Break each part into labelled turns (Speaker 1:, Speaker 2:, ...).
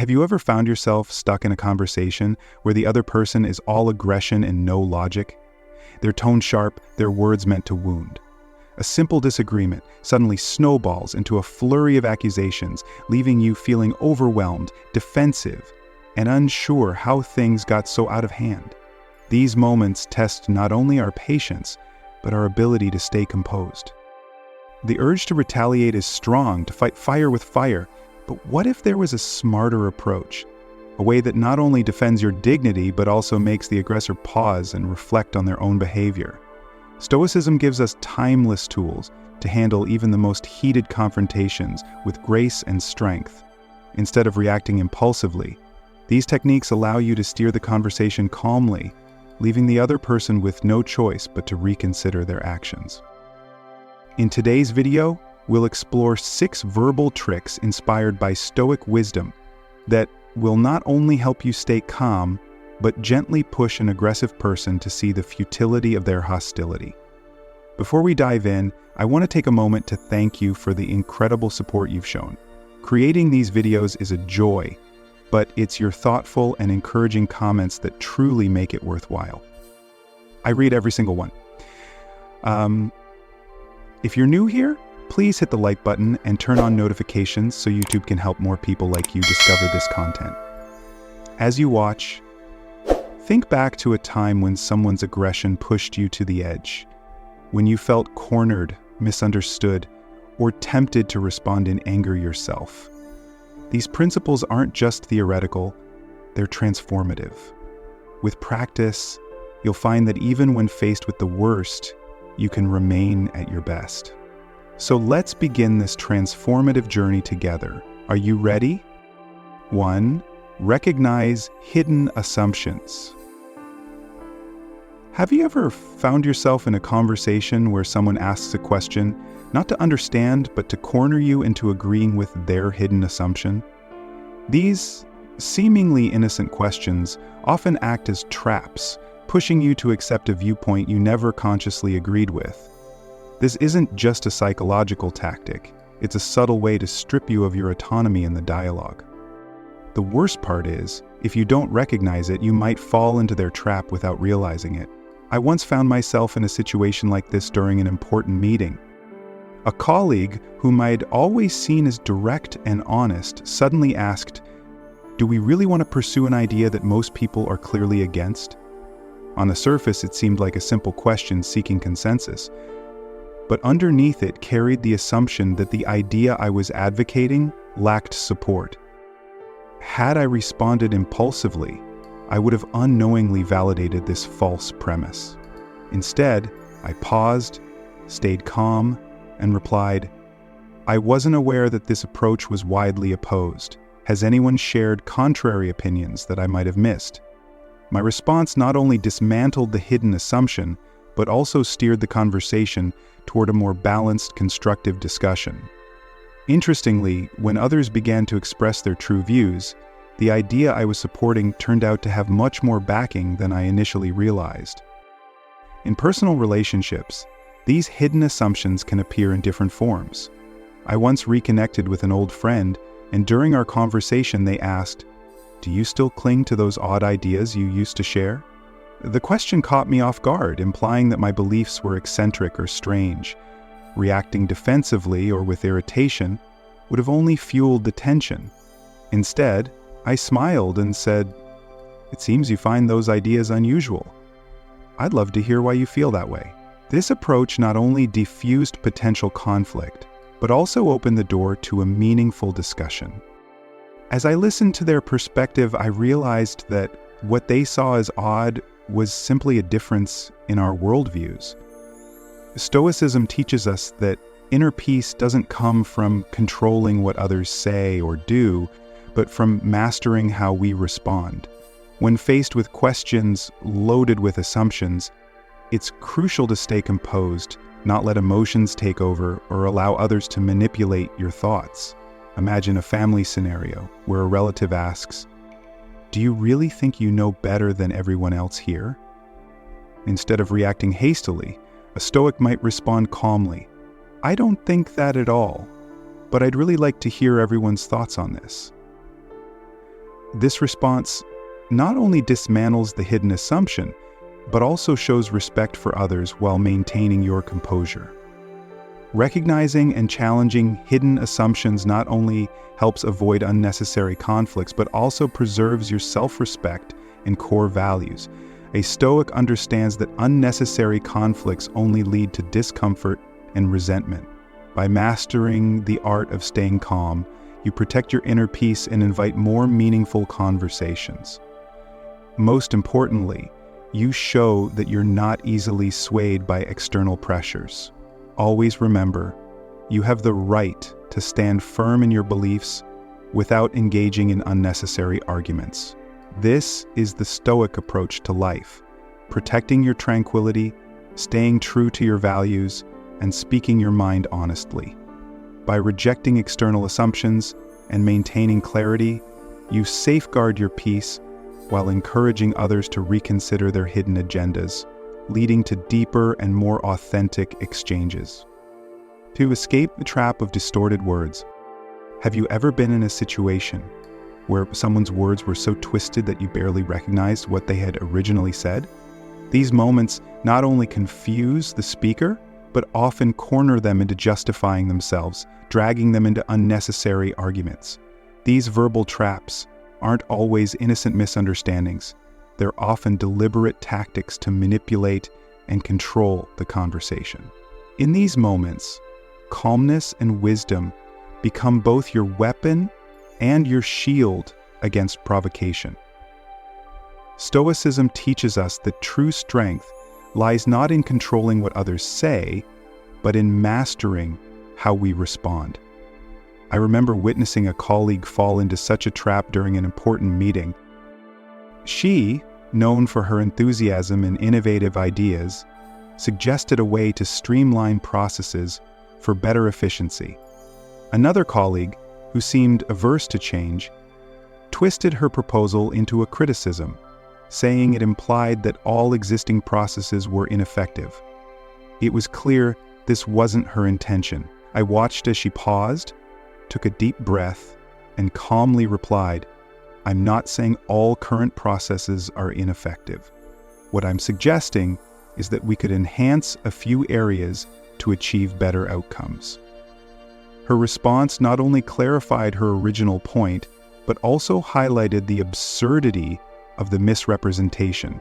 Speaker 1: Have you ever found yourself stuck in a conversation where the other person is all aggression and no logic? Their tone sharp, their words meant to wound. A simple disagreement suddenly snowballs into a flurry of accusations, leaving you feeling overwhelmed, defensive, and unsure how things got so out of hand. These moments test not only our patience, but our ability to stay composed. The urge to retaliate is strong, to fight fire with fire, but what if there was a smarter approach? A way that not only defends your dignity, but also makes the aggressor pause and reflect on their own behavior. Stoicism gives us timeless tools to handle even the most heated confrontations with grace and strength. Instead of reacting impulsively, these techniques allow you to steer the conversation calmly, leaving the other person with no choice but to reconsider their actions. In today's video, we'll explore 6 verbal tricks inspired by Stoic wisdom that will not only help you stay calm, but gently push an aggressive person to see the futility of their hostility. Before we dive in, I want to take a moment to thank you for the incredible support you've shown. Creating these videos is a joy, but it's your thoughtful and encouraging comments that truly make it worthwhile. I read every single one. If you're new here, please hit the like button and turn on notifications so YouTube can help more people like you discover this content. As you watch, think back to a time when someone's aggression pushed you to the edge, when you felt cornered, misunderstood, or tempted to respond in anger yourself. These principles aren't just theoretical, they're transformative. With practice, you'll find that even when faced with the worst, you can remain at your best. So let's begin this transformative journey together. Are you ready? 1. Recognize hidden assumptions. Have you ever found yourself in a conversation where someone asks a question, not to understand, but to corner you into agreeing with their hidden assumption? These seemingly innocent questions often act as traps, pushing you to accept a viewpoint you never consciously agreed with. This isn't just a psychological tactic, it's a subtle way to strip you of your autonomy in the dialogue. The worst part is, if you don't recognize it, you might fall into their trap without realizing it. I once found myself in a situation like this during an important meeting. A colleague, whom I'd always seen as direct and honest, suddenly asked, "Do we really want to pursue an idea that most people are clearly against?" On the surface, it seemed like a simple question seeking consensus, but underneath it carried the assumption that the idea I was advocating lacked support. Had I responded impulsively, I would have unknowingly validated this false premise. Instead, I paused, stayed calm, and replied, "I wasn't aware that this approach was widely opposed. Has anyone shared contrary opinions that I might have missed?" My response not only dismantled the hidden assumption, but also steered the conversation toward a more balanced, constructive discussion. Interestingly, when others began to express their true views, the idea I was supporting turned out to have much more backing than I initially realized. In personal relationships, these hidden assumptions can appear in different forms. I once reconnected with an old friend, and during our conversation they asked, "Do you still cling to those odd ideas you used to share?" The question caught me off guard, implying that my beliefs were eccentric or strange. Reacting defensively or with irritation would have only fueled the tension. Instead, I smiled and said, "It seems you find those ideas unusual. I'd love to hear why you feel that way." This approach not only diffused potential conflict, but also opened the door to a meaningful discussion. As I listened to their perspective, I realized that what they saw as odd was simply a difference in our worldviews. Stoicism teaches us that inner peace doesn't come from controlling what others say or do, but from mastering how we respond. When faced with questions loaded with assumptions, it's crucial to stay composed, not let emotions take over or allow others to manipulate your thoughts. Imagine a family scenario where a relative asks, "Do you really think you know better than everyone else here?" Instead of reacting hastily, a Stoic might respond calmly, "I don't think that at all, but I'd really like to hear everyone's thoughts on this." This response not only dismantles the hidden assumption, but also shows respect for others while maintaining your composure. Recognizing and challenging hidden assumptions not only helps avoid unnecessary conflicts, but also preserves your self-respect and core values. A Stoic understands that unnecessary conflicts only lead to discomfort and resentment. By mastering the art of staying calm, you protect your inner peace and invite more meaningful conversations. Most importantly, you show that you're not easily swayed by external pressures. Always remember, you have the right to stand firm in your beliefs without engaging in unnecessary arguments. This is the Stoic approach to life, protecting your tranquility, staying true to your values, and speaking your mind honestly. By rejecting external assumptions and maintaining clarity, you safeguard your peace while encouraging others to reconsider their hidden agendas, leading to deeper and more authentic exchanges. To escape the trap of distorted words, have you ever been in a situation where someone's words were so twisted that you barely recognized what they had originally said? These moments not only confuse the speaker, but often corner them into justifying themselves, dragging them into unnecessary arguments. These verbal traps aren't always innocent misunderstandings. They're often deliberate tactics to manipulate and control the conversation. In these moments, calmness and wisdom become both your weapon and your shield against provocation. Stoicism teaches us that true strength lies not in controlling what others say, but in mastering how we respond. I remember witnessing a colleague fall into such a trap during an important meeting. She, known for her enthusiasm and innovative ideas, suggested a way to streamline processes for better efficiency. Another colleague, who seemed averse to change, twisted her proposal into a criticism, saying it implied that all existing processes were ineffective. It was clear this wasn't her intention. I watched as she paused, took a deep breath, and calmly replied, "I'm not saying all current processes are ineffective. What I'm suggesting is that we could enhance a few areas to achieve better outcomes." Her response not only clarified her original point, but also highlighted the absurdity of the misrepresentation,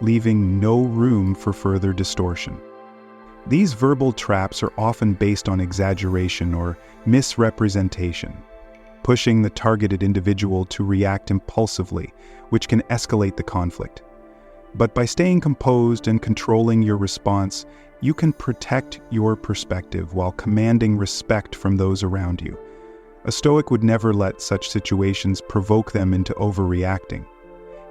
Speaker 1: leaving no room for further distortion. These verbal traps are often based on exaggeration or misrepresentation, pushing the targeted individual to react impulsively, which can escalate the conflict. But by staying composed and controlling your response, you can protect your perspective while commanding respect from those around you. A Stoic would never let such situations provoke them into overreacting.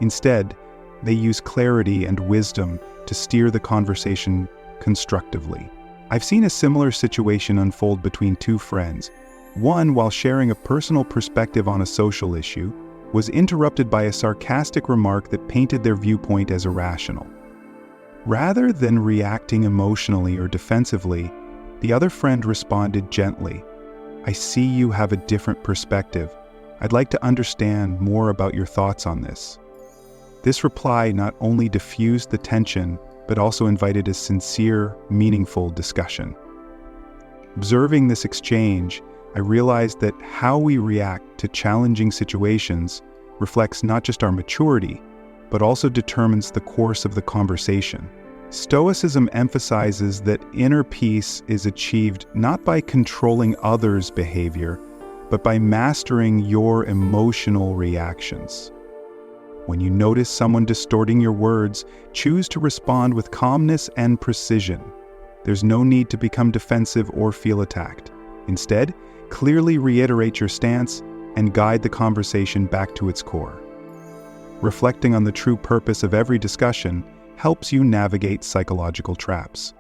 Speaker 1: Instead, they use clarity and wisdom to steer the conversation constructively. I've seen a similar situation unfold between two friends. One, while sharing a personal perspective on a social issue, was interrupted by a sarcastic remark that painted their viewpoint as irrational. Rather than reacting emotionally or defensively, the other friend responded gently, "I see you have a different perspective. I'd like to understand more about your thoughts on this." This reply not only diffused the tension, but also invited a sincere, meaningful discussion. Observing this exchange, I realized that how we react to challenging situations reflects not just our maturity, but also determines the course of the conversation. Stoicism emphasizes that inner peace is achieved not by controlling others' behavior, but by mastering your emotional reactions. When you notice someone distorting your words, choose to respond with calmness and precision. There's no need to become defensive or feel attacked. Instead, clearly reiterate your stance and guide the conversation back to its core. Reflecting on the true purpose of every discussion helps you navigate psychological traps.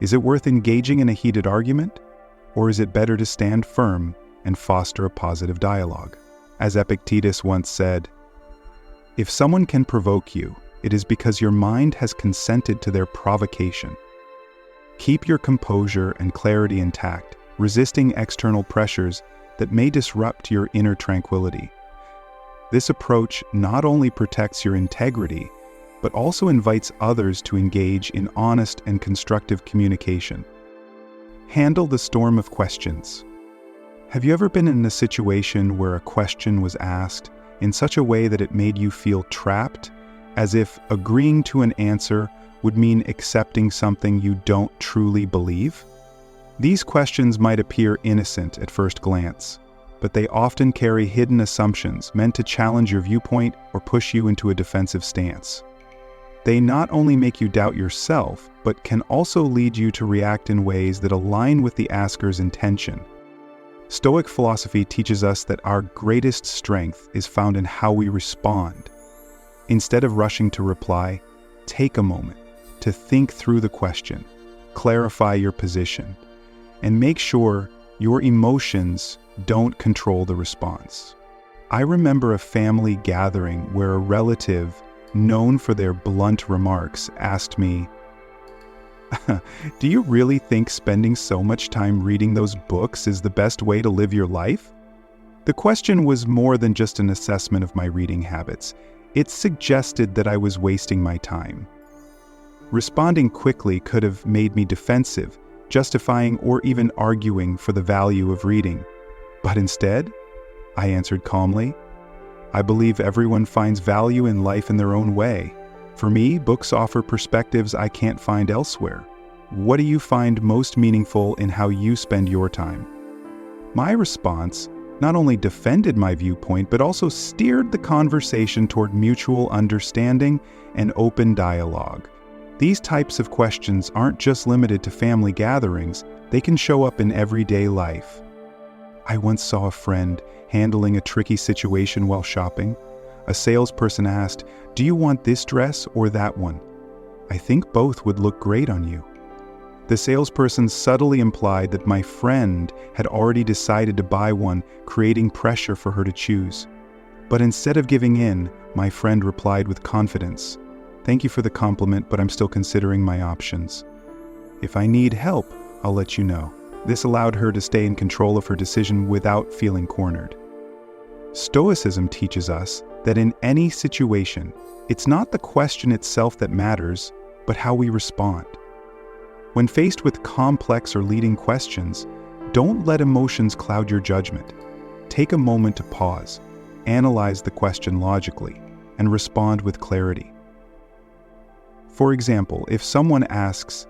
Speaker 1: Is it worth engaging in a heated argument? Or is it better to stand firm and foster a positive dialogue? As Epictetus once said, "If someone can provoke you, it is because your mind has consented to their provocation." Keep your composure and clarity intact, resisting external pressures that may disrupt your inner tranquility. This approach not only protects your integrity, but also invites others to engage in honest and constructive communication. Handle the storm of questions. Have you ever been in a situation where a question was asked in such a way that it made you feel trapped, as if agreeing to an answer would mean accepting something you don't truly believe? These questions might appear innocent at first glance, but they often carry hidden assumptions meant to challenge your viewpoint or push you into a defensive stance. They not only make you doubt yourself, but can also lead you to react in ways that align with the asker's intention. Stoic philosophy teaches us that our greatest strength is found in how we respond. Instead of rushing to reply, take a moment to think through the question, clarify your position, and make sure your emotions don't control the response. I remember a family gathering where a relative, known for their blunt remarks, asked me, "Do you really think spending so much time reading those books is the best way to live your life?" The question was more than just an assessment of my reading habits. It suggested that I was wasting my time. Responding quickly could have made me defensive, justifying or even arguing for the value of reading. But instead, I answered calmly, "I believe everyone finds value in life in their own way. For me, books offer perspectives I can't find elsewhere. What do you find most meaningful in how you spend your time?" My response not only defended my viewpoint, but also steered the conversation toward mutual understanding and open dialogue. These types of questions aren't just limited to family gatherings, they can show up in everyday life. I once saw a friend handling a tricky situation while shopping. A salesperson asked, "Do you want this dress or that one?" "I think both would look great on you." The salesperson subtly implied that my friend had already decided to buy one, creating pressure for her to choose. But instead of giving in, my friend replied with confidence, "Thank you for the compliment, but I'm still considering my options. If I need help, I'll let you know." This allowed her to stay in control of her decision without feeling cornered. Stoicism teaches us that in any situation, it's not the question itself that matters, but how we respond. When faced with complex or leading questions, don't let emotions cloud your judgment. Take a moment to pause, analyze the question logically, and respond with clarity. For example, if someone asks,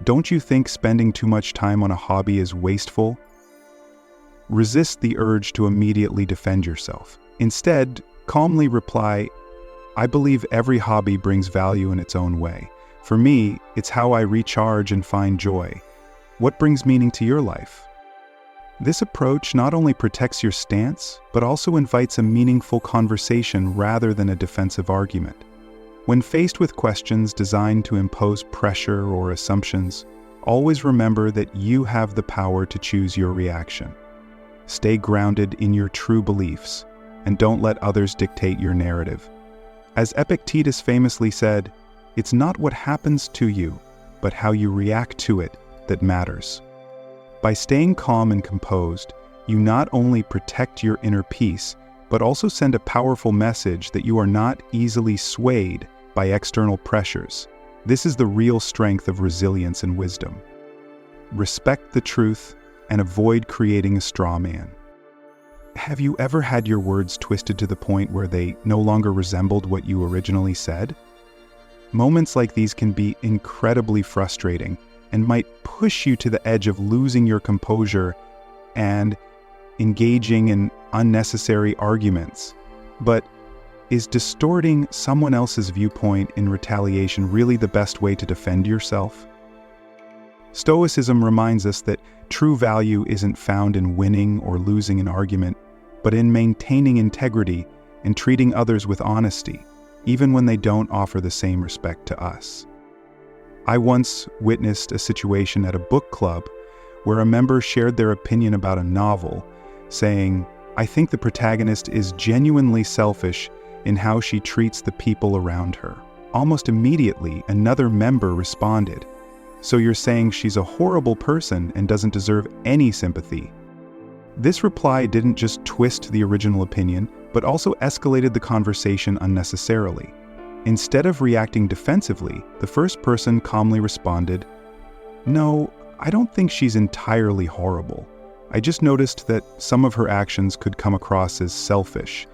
Speaker 1: "Don't you think spending too much time on a hobby is wasteful?" Resist the urge to immediately defend yourself. Instead, calmly reply, "I believe every hobby brings value in its own way. For me, it's how I recharge and find joy. What brings meaning to your life?" This approach not only protects your stance, but also invites a meaningful conversation rather than a defensive argument. When faced with questions designed to impose pressure or assumptions, always remember that you have the power to choose your reaction. Stay grounded in your true beliefs, and don't let others dictate your narrative. As Epictetus famously said, "It's not what happens to you, but how you react to it that matters." By staying calm and composed, you not only protect your inner peace, but also send a powerful message that you are not easily swayed by external pressures. This is the real strength of resilience and wisdom. Respect the truth and avoid creating a straw man. Have you ever had your words twisted to the point where they no longer resembled what you originally said? Moments like these can be incredibly frustrating and might push you to the edge of losing your composure and engaging in unnecessary arguments. But is distorting someone else's viewpoint in retaliation really the best way to defend yourself? Stoicism reminds us that true value isn't found in winning or losing an argument, but in maintaining integrity and treating others with honesty, even when they don't offer the same respect to us. I once witnessed a situation at a book club where a member shared their opinion about a novel, saying, "I think the protagonist is genuinely selfish in how she treats the people around her." Almost immediately, another member responded, "So you're saying she's a horrible person and doesn't deserve any sympathy?" This reply didn't just twist the original opinion, but also escalated the conversation unnecessarily. Instead of reacting defensively, the first person calmly responded, "No, I don't think she's entirely horrible. I just noticed that some of her actions could come across as selfish,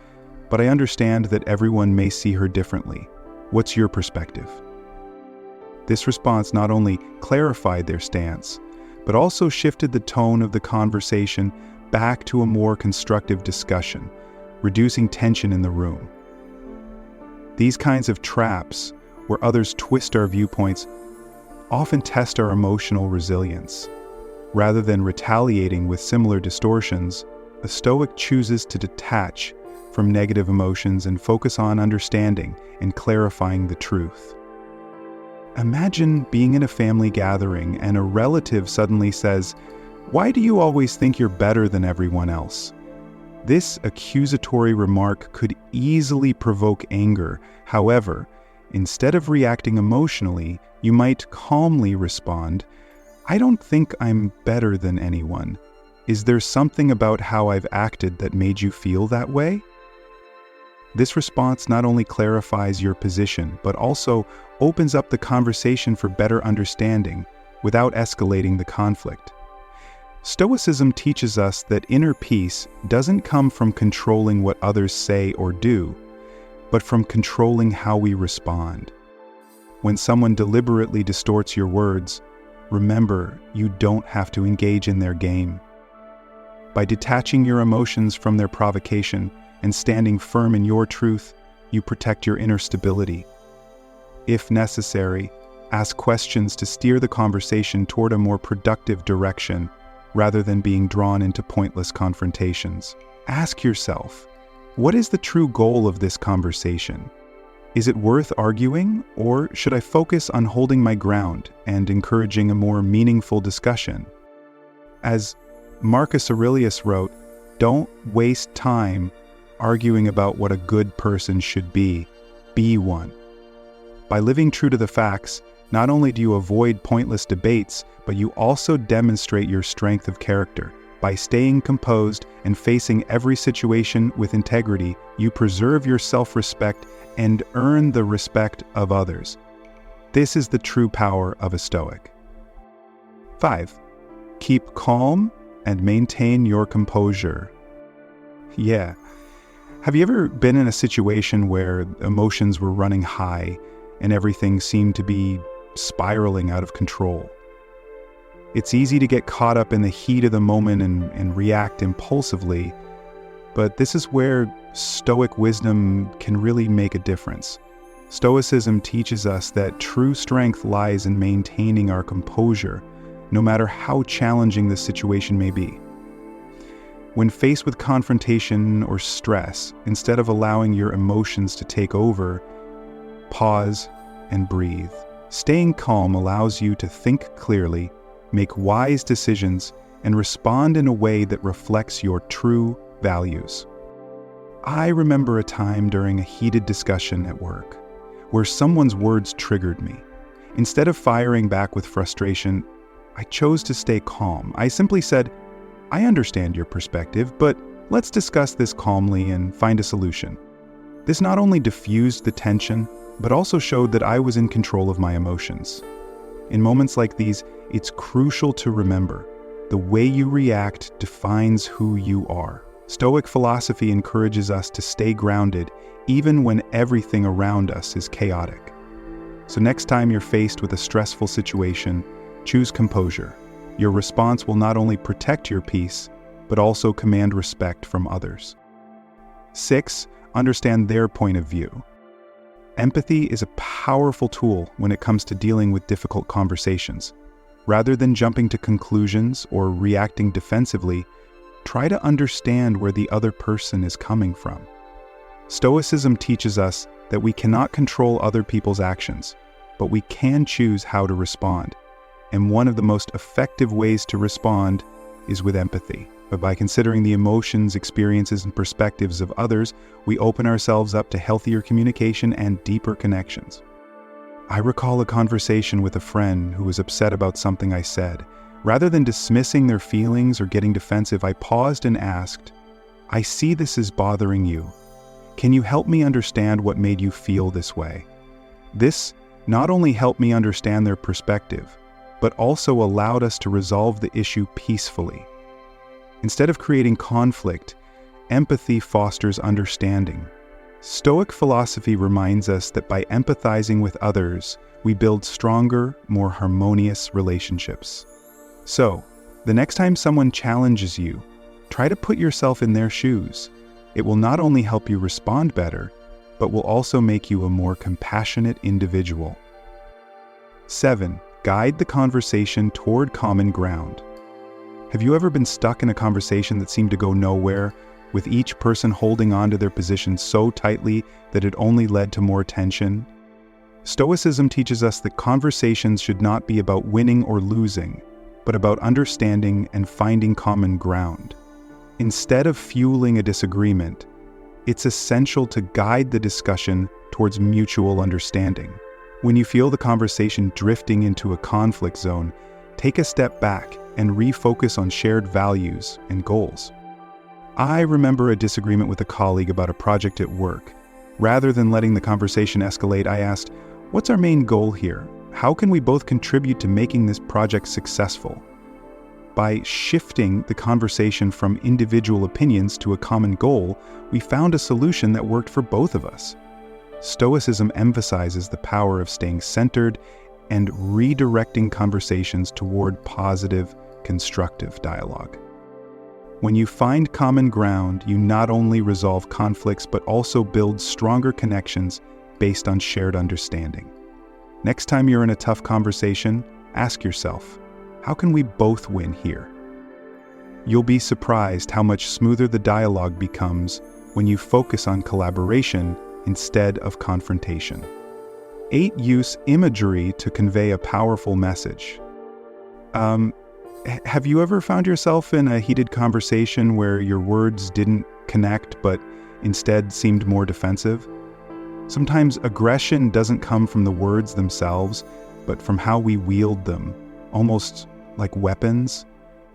Speaker 1: but I understand that everyone may see her differently. What's your perspective?" This response not only clarified their stance, but also shifted the tone of the conversation back to a more constructive discussion, reducing tension in the room. These kinds of traps, where others twist our viewpoints, often test our emotional resilience. Rather than retaliating with similar distortions, a Stoic chooses to detach from negative emotions and focus on understanding and clarifying the truth. Imagine being in a family gathering and a relative suddenly says, "Why do you always think you're better than everyone else?" This accusatory remark could easily provoke anger. However, instead of reacting emotionally, you might calmly respond, "I don't think I'm better than anyone. Is there something about how I've acted that made you feel that way?" This response not only clarifies your position, but also opens up the conversation for better understanding without escalating the conflict. Stoicism teaches us that inner peace doesn't come from controlling what others say or do, but from controlling how we respond. When someone deliberately distorts your words, remember, you don't have to engage in their game. By detaching your emotions from their provocation and standing firm in your truth, you protect your inner stability. If necessary, ask questions to steer the conversation toward a more productive direction rather than being drawn into pointless confrontations. Ask yourself, what is the true goal of this conversation? Is it worth arguing, or should I focus on holding my ground and encouraging a more meaningful discussion? As Marcus Aurelius wrote, "Don't waste time arguing about what a good person should be one." By living true to the facts, not only do you avoid pointless debates, but you also demonstrate your strength of character. By staying composed and facing every situation with integrity, you preserve your self-respect and earn the respect of others. This is the true power of a Stoic. 5. Keep calm and maintain your composure. Yeah. Have you ever been in a situation where emotions were running high and everything seemed to be spiraling out of control? It's easy to get caught up in the heat of the moment and react impulsively, but this is where Stoic wisdom can really make a difference. Stoicism teaches us that true strength lies in maintaining our composure, no matter how challenging the situation may be. When faced with confrontation or stress, instead of allowing your emotions to take over, pause and breathe. Staying calm allows you to think clearly, make wise decisions, and respond in a way that reflects your true values. I remember a time during a heated discussion at work where someone's words triggered me. Instead of firing back with frustration, I chose to stay calm. I simply said, "I understand your perspective, but let's discuss this calmly and find a solution." This not only diffused the tension, but also showed that I was in control of my emotions. In moments like these, it's crucial to remember, the way you react defines who you are. Stoic philosophy encourages us to stay grounded even when everything around us is chaotic. So next time you're faced with a stressful situation, choose composure. Your response will not only protect your peace, but also command respect from others. 6. Understand their point of view. Empathy is a powerful tool when it comes to dealing with difficult conversations. Rather than jumping to conclusions or reacting defensively, try to understand where the other person is coming from. Stoicism teaches us that we cannot control other people's actions, but we can choose how to respond. And one of the most effective ways to respond is with empathy. But by considering the emotions, experiences, and perspectives of others, we open ourselves up to healthier communication and deeper connections. I recall a conversation with a friend who was upset about something I said. Rather than dismissing their feelings or getting defensive, I paused and asked, "I see this is bothering you. Can you help me understand what made you feel this way?" This not only helped me understand their perspective, but also allowed us to resolve the issue peacefully. Instead of creating conflict, empathy fosters understanding. Stoic philosophy reminds us that by empathizing with others, we build stronger, more harmonious relationships. So, the next time someone challenges you, try to put yourself in their shoes. It will not only help you respond better, but will also make you a more compassionate individual. 7. Guide the conversation toward common ground. Have you ever been stuck in a conversation that seemed to go nowhere, with each person holding on to their position so tightly that it only led to more tension? Stoicism teaches us that conversations should not be about winning or losing, but about understanding and finding common ground. Instead of fueling a disagreement, it's essential to guide the discussion towards mutual understanding. When you feel the conversation drifting into a conflict zone, take a step back and refocus on shared values and goals. I remember a disagreement with a colleague about a project at work. Rather than letting the conversation escalate, I asked, "What's our main goal here? How can we both contribute to making this project successful?" By shifting the conversation from individual opinions to a common goal, we found a solution that worked for both of us. Stoicism emphasizes the power of staying centered and redirecting conversations toward positive, constructive dialogue. When you find common ground, you not only resolve conflicts but also build stronger connections based on shared understanding. Next time you're in a tough conversation, ask yourself, how can we both win here? You'll be surprised how much smoother the dialogue becomes when you focus on collaboration instead of confrontation. 8. Use imagery to convey a powerful message. Have you ever found yourself in a heated conversation where your words didn't connect but instead seemed more defensive? Sometimes aggression doesn't come from the words themselves, but from how we wield them, almost like weapons,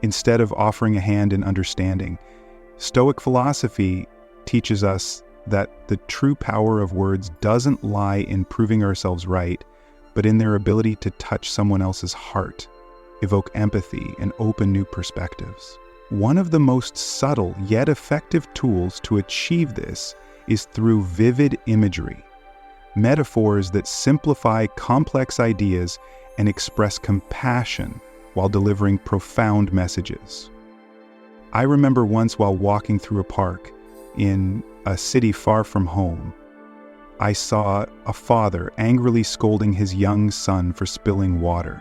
Speaker 1: instead of offering a hand in understanding. Stoic philosophy teaches us that the true power of words doesn't lie in proving ourselves right, but in their ability to touch someone else's heart, evoke empathy, and open new perspectives. One of the most subtle yet effective tools to achieve this is through vivid imagery, metaphors that simplify complex ideas and express compassion while delivering profound messages. I remember once while walking through a park in a city far from home, I saw a father angrily scolding his young son for spilling water.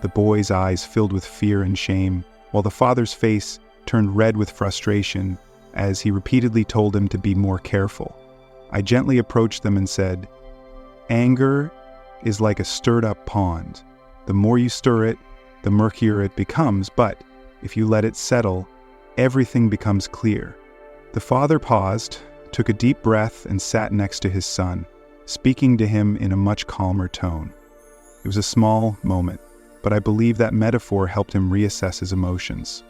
Speaker 1: The boy's eyes filled with fear and shame, while the father's face turned red with frustration as he repeatedly told him to be more careful. I gently approached them and said, "Anger is like a stirred-up pond. The more you stir it, the murkier it becomes, but if you let it settle, everything becomes clear." The father paused, took a deep breath, and sat next to his son, speaking to him in a much calmer tone. It was a small moment, but I believe that metaphor helped him reassess his emotions.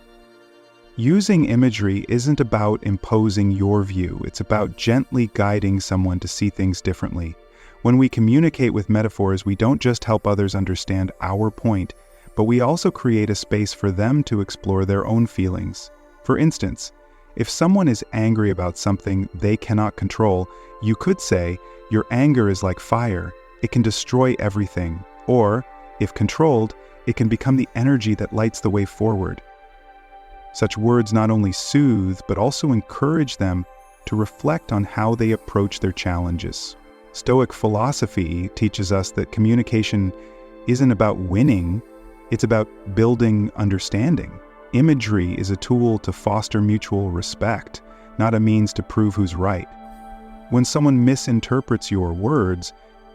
Speaker 1: Using imagery isn't about imposing your view, it's about gently guiding someone to see things differently. When we communicate with metaphors, we don't just help others understand our point, but we also create a space for them to explore their own feelings. For instance, if someone is angry about something they cannot control, you could say, "Your anger is like fire. It can destroy everything." Or, if controlled, it can become the energy that lights the way forward. Such words not only soothe, but also encourage them to reflect on how they approach their challenges. Stoic philosophy teaches us that communication isn't about winning, it's about building understanding. Imagery is a tool to foster mutual respect, not a means to prove who's right. When someone misinterprets your words,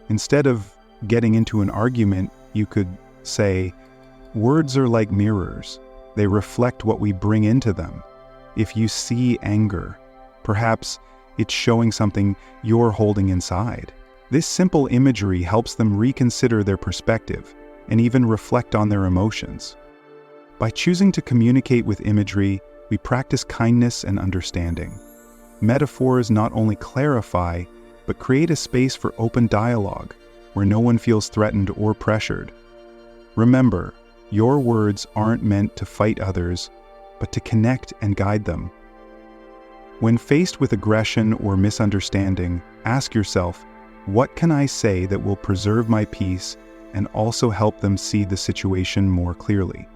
Speaker 1: instead of getting into an argument, you could say, "Words are like mirrors. They reflect what we bring into them. If you see anger, perhaps it's showing something you're holding inside." This simple imagery helps them reconsider their perspective and even reflect on their emotions. By choosing to communicate with imagery, we practice kindness and understanding. Metaphors not only clarify, but create a space for open dialogue, where no one feels threatened or pressured. Remember, your words aren't meant to fight others, but to connect and guide them. When faced with aggression or misunderstanding, ask yourself, what can I say that will preserve my peace and also help them see the situation more clearly?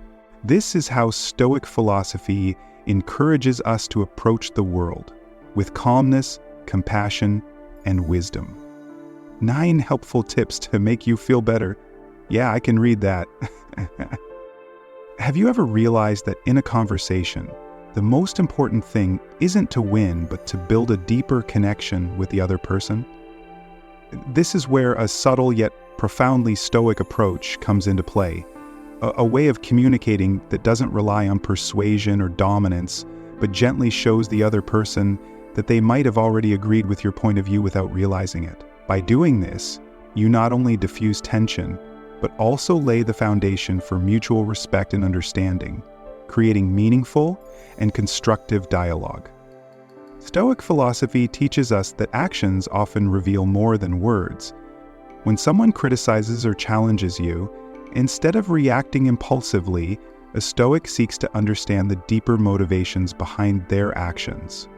Speaker 1: This is how Stoic philosophy encourages us to approach the world, with calmness, compassion, and wisdom. 9 helpful tips to make you feel better. Yeah, I can read that. Have you ever realized that in a conversation, the most important thing isn't to win, but to build a deeper connection with the other person? This is where a subtle yet profoundly Stoic approach comes into play. A way of communicating that doesn't rely on persuasion or dominance, but gently shows the other person that they might have already agreed with your point of view without realizing it. By doing this, you not only diffuse tension, but also lay the foundation for mutual respect and understanding, creating meaningful and constructive dialogue. Stoic philosophy teaches us that actions often reveal more than words. When someone criticizes or challenges you, instead of reacting impulsively, a Stoic seeks to understand the deeper motivations behind their actions.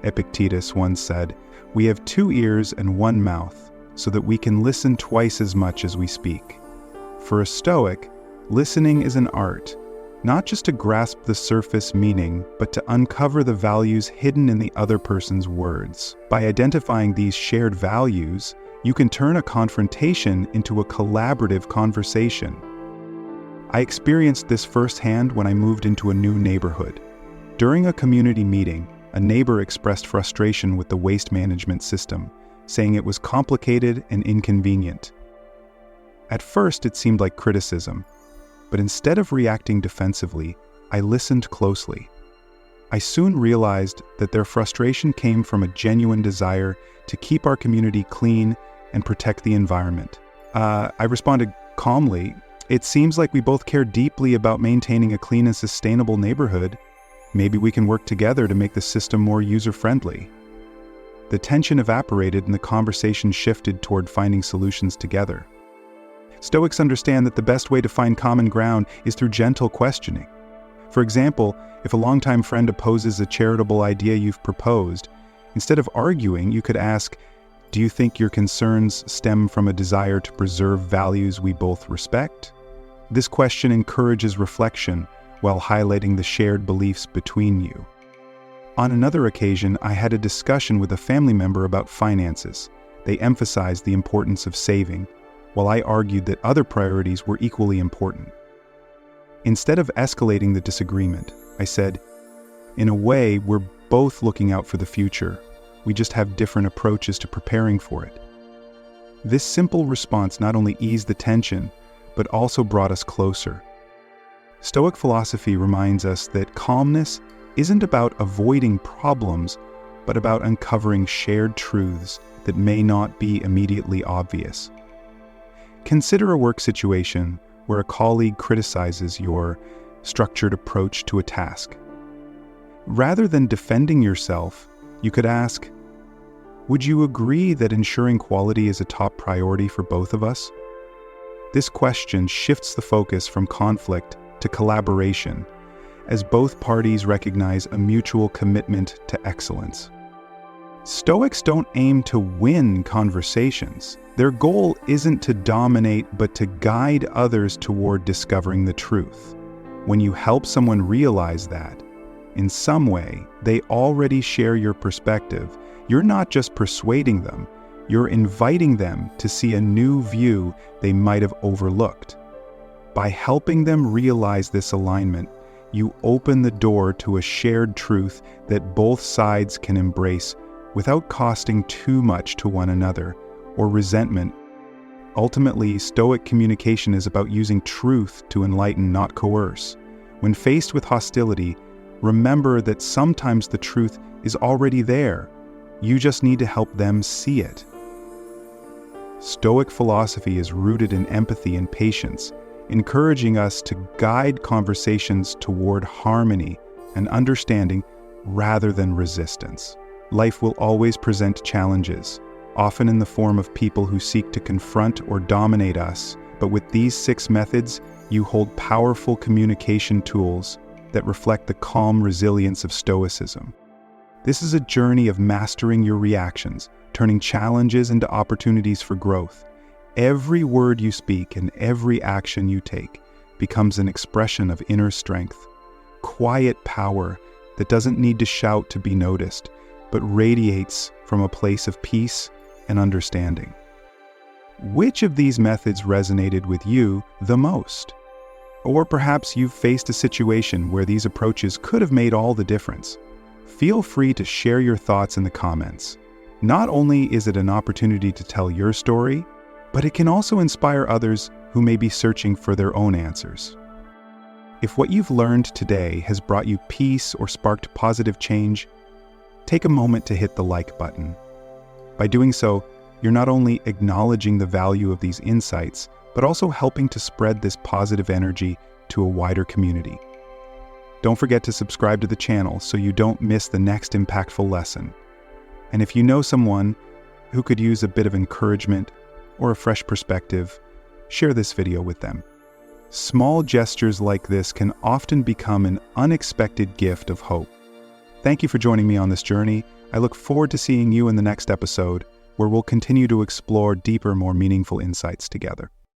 Speaker 1: Epictetus once said, "We have 2 ears and 1 mouth, so that we can listen twice as much as we speak." For a Stoic, listening is an art, not just to grasp the surface meaning, but to uncover the values hidden in the other person's words. By identifying these shared values, you can turn a confrontation into a collaborative conversation. I experienced this firsthand when I moved into a new neighborhood. During a community meeting, a neighbor expressed frustration with the waste management system, saying it was complicated and inconvenient. At first, it seemed like criticism, but instead of reacting defensively, I listened closely. I soon realized that their frustration came from a genuine desire to keep our community clean and protect the environment. I responded calmly, "It seems like we both care deeply about maintaining a clean and sustainable neighborhood. Maybe we can work together to make the system more user-friendly." The tension evaporated and the conversation shifted toward finding solutions together. Stoics understand that the best way to find common ground is through gentle questioning. For example, if a longtime friend opposes a charitable idea you've proposed, instead of arguing, you could ask, "Do you think your concerns stem from a desire to preserve values we both respect?" This question encourages reflection while highlighting the shared beliefs between you. On another occasion, I had a discussion with a family member about finances. They emphasized the importance of saving, while I argued that other priorities were equally important. Instead of escalating the disagreement, I said, "In a way, we're both looking out for the future. We just have different approaches to preparing for it." This simple response not only eased the tension, but also brought us closer. Stoic philosophy reminds us that calmness isn't about avoiding problems, but about uncovering shared truths that may not be immediately obvious. Consider a work situation where a colleague criticizes your structured approach to a task. Rather than defending yourself, you could ask, "Would you agree that ensuring quality is a top priority for both of us?" This question shifts the focus from conflict to collaboration, as both parties recognize a mutual commitment to excellence. Stoics don't aim to win conversations. Their goal isn't to dominate, but to guide others toward discovering the truth. When you help someone realize that, in some way, they already share your perspective, you're not just persuading them, you're inviting them to see a new view they might have overlooked. By helping them realize this alignment, you open the door to a shared truth that both sides can embrace without costing too much to one another or resentment. Ultimately, Stoic communication is about using truth to enlighten, not coerce. When faced with hostility, remember that sometimes the truth is already there. You just need to help them see it. Stoic philosophy is rooted in empathy and patience. encouraging us to guide conversations toward harmony and understanding rather than resistance. Life will always present challenges, often in the form of people who seek to confront or dominate us, but with these 6 methods, you hold powerful communication tools that reflect the calm resilience of Stoicism. This is a journey of mastering your reactions, turning challenges into opportunities for growth. Every word you speak and every action you take becomes an expression of inner strength, quiet power that doesn't need to shout to be noticed, but radiates from a place of peace and understanding. Which of these methods resonated with you the most? Or perhaps you've faced a situation where these approaches could have made all the difference. Feel free to share your thoughts in the comments. Not only is it an opportunity to tell your story, but it can also inspire others who may be searching for their own answers. If what you've learned today has brought you peace or sparked positive change, take a moment to hit the like button. By doing so, you're not only acknowledging the value of these insights, but also helping to spread this positive energy to a wider community. Don't forget to subscribe to the channel so you don't miss the next impactful lesson. And if you know someone who could use a bit of encouragement or a fresh perspective, share this video with them. Small gestures like this can often become an unexpected gift of hope. Thank you for joining me on this journey. I look forward to seeing you in the next episode, where we'll continue to explore deeper, more meaningful insights together.